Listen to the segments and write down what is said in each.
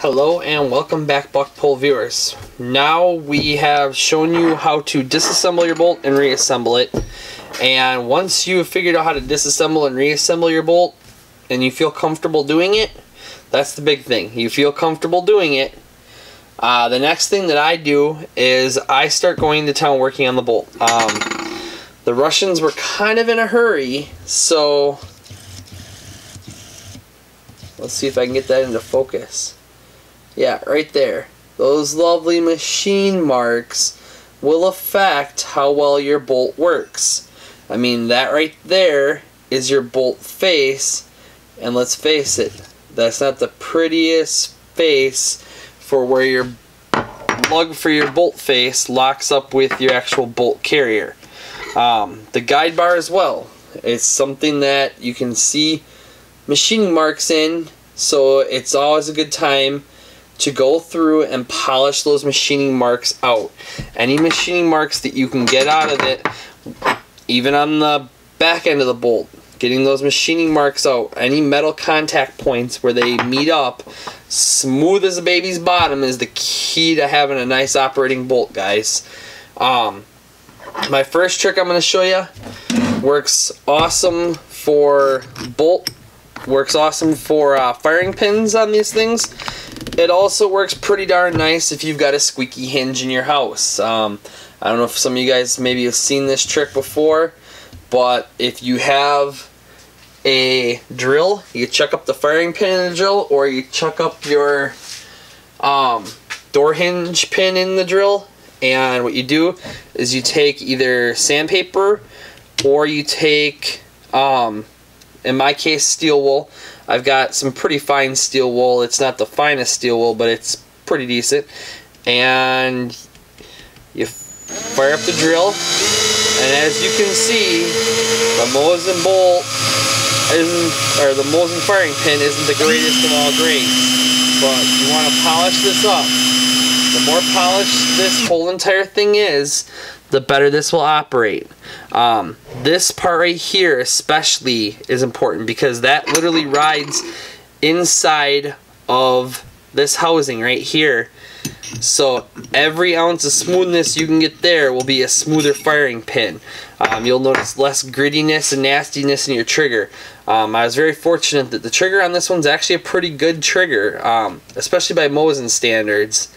Hello and welcome back, BuckPole viewers. Now we have shown you how to disassemble your bolt and reassemble it. And once you've figured out how to disassemble and reassemble your bolt and you feel comfortable doing it, that's the big thing. You feel comfortable doing it. The next thing that I do is I start going to town working on the bolt. The Russians were kind of in a hurry, so let's see if I can get that into focus. Yeah, right there. Those lovely machine marks will affect how well your bolt works. I mean, that right there is your bolt face, and let's face it, that's not the prettiest face for where your lug for your bolt face locks up with your actual bolt carrier. The guide bar as well. It's something that you can see machining marks in, so it's always a good time to go through and polish those machining marks out. Any machining marks that you can get out of it, even on the back end of the bolt, getting those machining marks out, any metal contact points where they meet up, smooth as a baby's bottom is the key to having a nice operating bolt, guys. My first trick I'm going to show you works awesome for bolt, works awesome for firing pins on these things. It also works pretty darn nice if you've got a squeaky hinge in your house. I don't know if some of you guys maybe have seen this trick before, but if you have a drill, you chuck up the firing pin in the drill, or you chuck up your door hinge pin in the drill, and what you do is you take either sandpaper or you take, in my case, steel wool. I've got some pretty fine steel wool. It's not the finest steel wool, but it's pretty decent. And you fire up the drill, and as you can see, the Mosin bolt isn't, or the Mosin firing pin isn't the greatest of all grades. But you want to polish this up. The more polished this whole entire thing is, the better this will operate. This part right here especially is important because that literally rides inside of this housing right here. So every ounce of smoothness you can get there will be a smoother firing pin. You'll notice less grittiness and nastiness in your trigger. I was very fortunate that the trigger on this one's actually a pretty good trigger, especially by Mosin standards.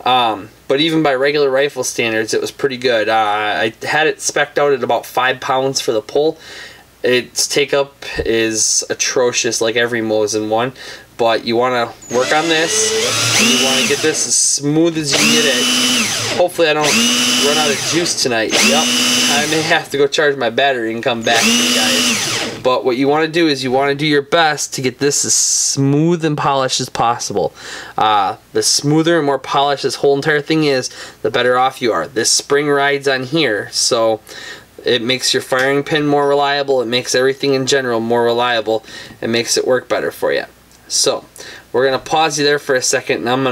But even by regular rifle standards, it was pretty good. I had it spec'd out at about 5 pounds for the pull. Its take-up is atrocious like every Mosin one, but you want to work on this. You want to get this as smooth as you can get it. Hopefully I don't run out of juice tonight. Yep, I may have to go charge my battery and come back to you guys. But what you want to do is you want to do your best to get this as smooth and polished as possible. The smoother and more polished this whole entire thing is, the better off you are. This spring rides on here, so it makes your firing pin more reliable. It makes everything in general more reliable. It makes it work better for you. So we're gonna pause you there for a second, and I'm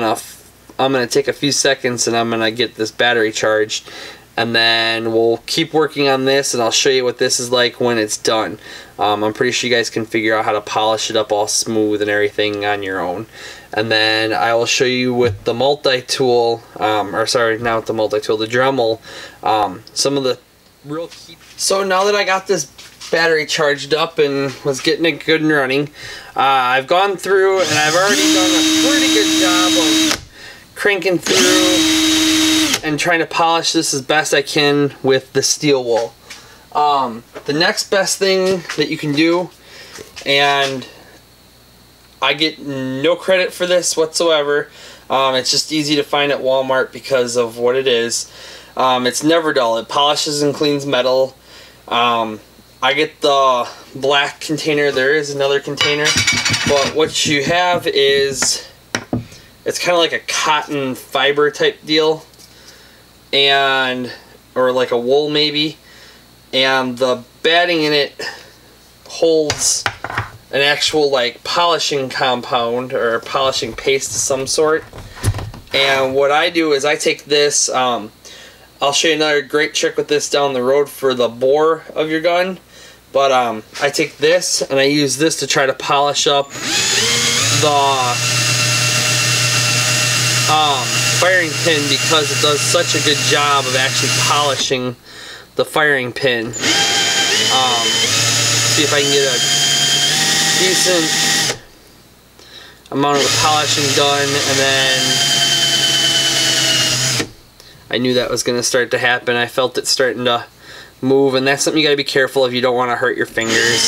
gonna take a few seconds and I'm gonna get this battery charged, and then we'll keep working on this, and I'll show you what this is like when it's done. I'm pretty sure you guys can figure out how to polish it up all smooth and everything on your own. And then I will show you with the multi-tool, or sorry, not with the multi-tool, the Dremel, some of the real key. So now that I got this battery charged up and was getting it good and running, I've gone through and I've already done a pretty good job of cranking through and trying to polish this as best I can with the steel wool. The next best thing that you can do, and I get no credit for this whatsoever, it's just easy to find at Walmart because of what it is. It's never dull. It polishes and cleans metal. I get the black container. There is another container, but what you have is, it's kind of like a cotton fiber type deal, and or like a wool maybe, and the batting in it holds an actual like polishing compound or polishing paste of some sort. And what I do is I take this, I'll show you another great trick with this down the road for the bore of your gun. But I take this and I use this to try to polish up the firing pin because it does such a good job of actually polishing the firing pin. See if I can get a decent amount of the polishing done, and then I knew that was going to start to happen. I felt it starting to move, and that's something you got to be careful of. You don't want to hurt your fingers.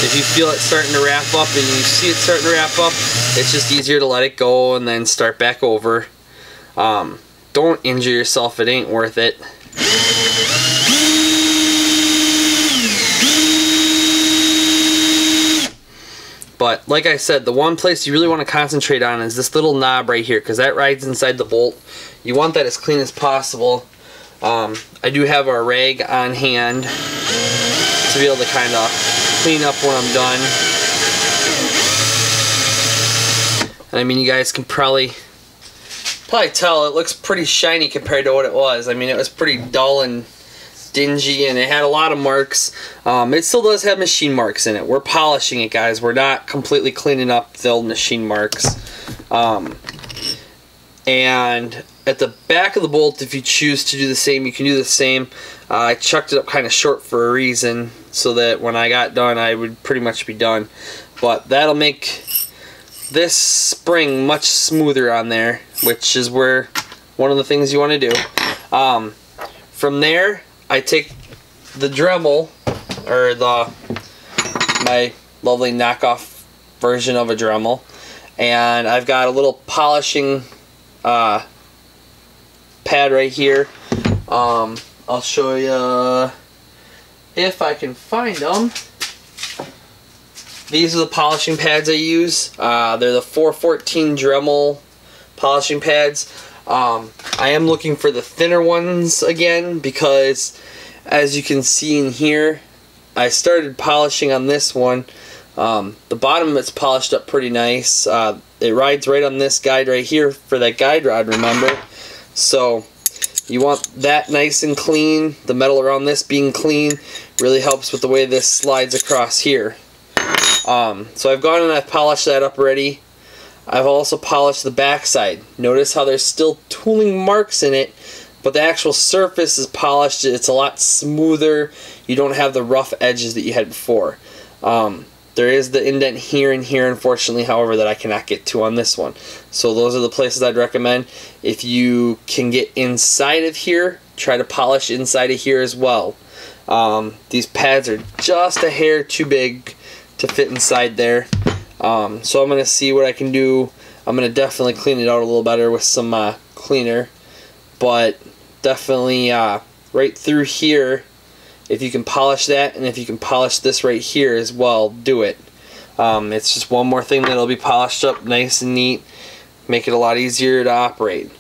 If you feel it starting to wrap up and you see it starting to wrap up, it's just easier to let it go and then start back over. Don't injure yourself, it ain't worth it. But like I said, the one place you really want to concentrate on is this little knob right here, because that rides inside the bolt. You want that as clean as possible. I do have a rag on hand to be able to kind of clean up when I'm done. And I mean, you guys can probably tell it looks pretty shiny compared to what it was. I mean, it was pretty dull and dingy, and it had a lot of marks. It still does have machine marks in it. We're polishing it, guys. We're not completely cleaning up the old machine marks. And at the back of the bolt, if you choose to do the same, you can do the same. I chucked it up kind of short for a reason, so that when I got done, I would pretty much be done. But that'll make this spring much smoother on there, which is where one of the things you want to do. From there, I take the Dremel, or my lovely knockoff version of a Dremel, and I've got a little polishing pad right here. I'll show you if I can find them. These are the polishing pads I use. They're the 414 Dremel polishing pads. I am looking for the thinner ones again, because as you can see in here, I started polishing on this one. The bottom of it's polished up pretty nice. It rides right on this guide right here for that guide rod, remember? So you want that nice and clean. The metal around this being clean really helps with the way this slides across here. So I've gone and I've polished that up already. I've also polished the backside. Notice how there's still tooling marks in it, but the actual surface is polished. It's a lot smoother. You don't have the rough edges that you had before. There is the indent here and here, unfortunately, however, that I cannot get to on this one. So those are the places I'd recommend. If you can get inside of here, try to polish inside of here as well. These pads are just a hair too big to fit inside there. So I'm going to see what I can do. I'm going to definitely clean it out a little better with some cleaner. But definitely right through here, if you can polish that, and if you can polish this right here as well, do it. It's just one more thing that'll be polished up nice and neat, make it a lot easier to operate.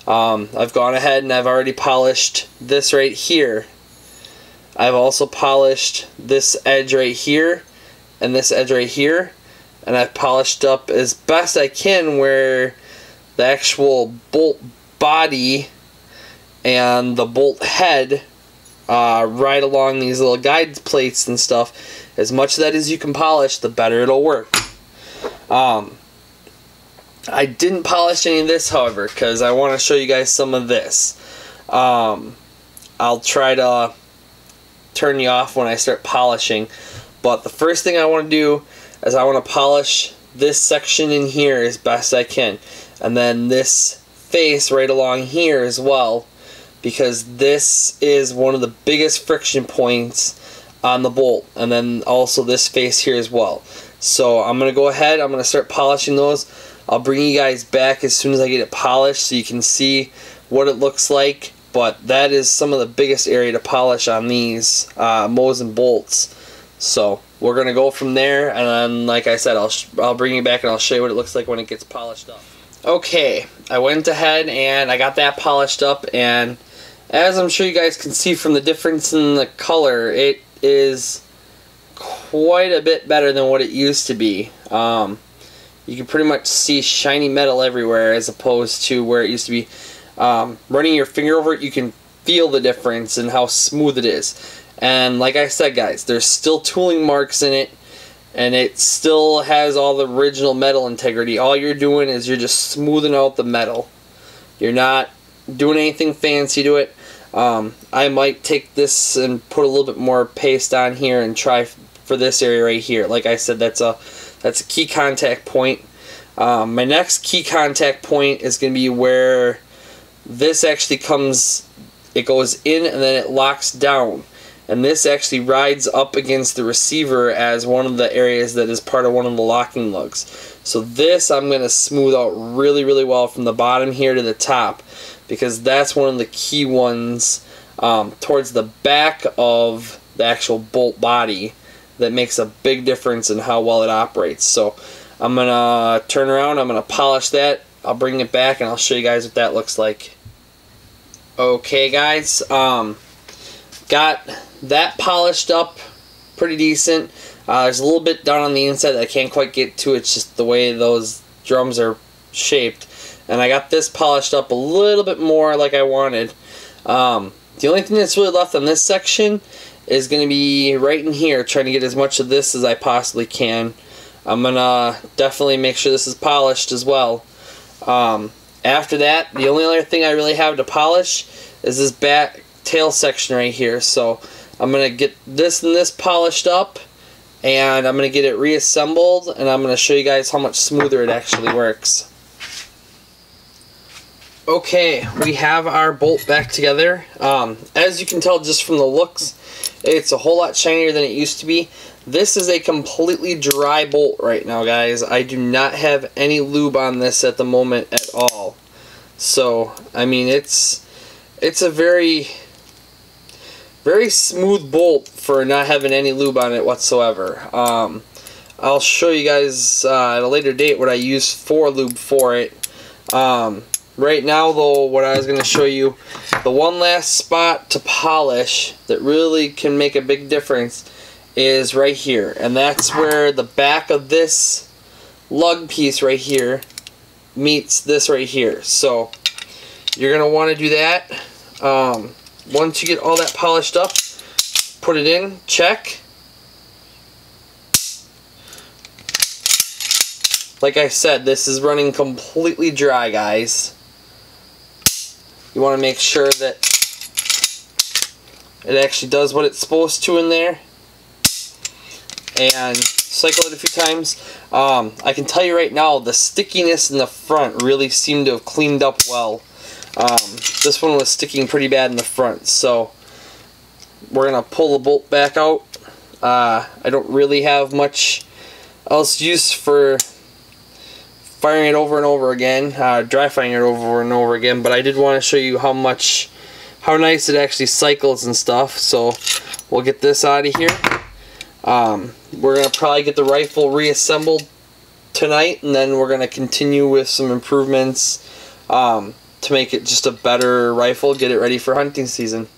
I've gone ahead and I've already polished this right here. I've also polished this edge right here and this edge right here, and I've polished up as best I can where the actual bolt body and the bolt head right along these little guide plates and stuff. As much of that as you can polish, the better it'll work. I didn't polish any of this, however, because I want to show you guys some of this. I'll try to turn you off when I start polishing, but the first thing I want to do is I want to polish this section in here as best I can, and then this face right along here as well, because this is one of the biggest friction points on the bolt, and then also this face here as well. So I'm going to go ahead, I'm going to start polishing those. I'll bring you guys back as soon as I get it polished so you can see what it looks like, but that is some of the biggest area to polish on these Mosin bolts. So we're going to go from there, and then like I said, I'll bring you back and I'll show you what it looks like when it gets polished up. Okay, I went ahead and I got that polished up, and as I'm sure you guys can see from the difference in the color, it is quite a bit better than what it used to be. You can pretty much see shiny metal everywhere as opposed to where it used to be. Running your finger over it, you can feel the difference in how smooth it is. And like I said, guys, there's still tooling marks in it, and it still has all the original metal integrity. All you're doing is you're just smoothing out the metal. You're not doing anything fancy to it. I might take this and put a little bit more paste on here and try for this area right here. Like I said, that's a key contact point. My next key contact point is going to be where this actually comes, it goes in and then it locks down. And this actually rides up against the receiver as one of the areas that is part of one of the locking lugs. So this I'm going to smooth out really, really well from the bottom here to the top, because that's one of the key ones towards the back of the actual bolt body that makes a big difference in how well it operates. So I'm going to turn around, I'm going to polish that, I'll bring it back, and I'll show you guys what that looks like. Okay guys, got that polished up pretty decent. There's a little bit down on the inside that I can't quite get to. It's just the way those drums are shaped. And I got this polished up a little bit more like I wanted. The only thing that's really left on this section is going to be right in here, trying to get as much of this as I possibly can. I'm going to definitely make sure this is polished as well. After that, the only other thing I really have to polish is this back tail section right here. So I'm going to get this and this polished up, and I'm going to get it reassembled, and I'm going to show you guys how much smoother it actually works. Okay, we have our bolt back together. As you can tell just from the looks, it's a whole lot shinier than it used to be. This is a completely dry bolt right now, guys. I do not have any lube on this at the moment at all. So, I mean, it's a very smooth bolt for not having any lube on it whatsoever. I'll show you guys at a later date what I use for lube for it. Right now, though, what I was going to show you, the one last spot to polish that really can make a big difference is right here. And that's where the back of this lug piece right here meets this right here. So you're going to want to do that. Once you get all that polished up, put it in, check. Like I said, this is running completely dry, guys. You want to make sure that it actually does what it's supposed to in there, and cycle it a few times. I can tell you right now, the stickiness in the front really seemed to have cleaned up well. This one was sticking pretty bad in the front, so we're going to pull the bolt back out. I don't really have much else use for firing it over and over again, dry firing it over and over again, but I did want to show you how nice it actually cycles and stuff. So we'll get this out of here. We're going to probably get the rifle reassembled tonight, and then we're going to continue with some improvements to make it just a better rifle, get it ready for hunting season.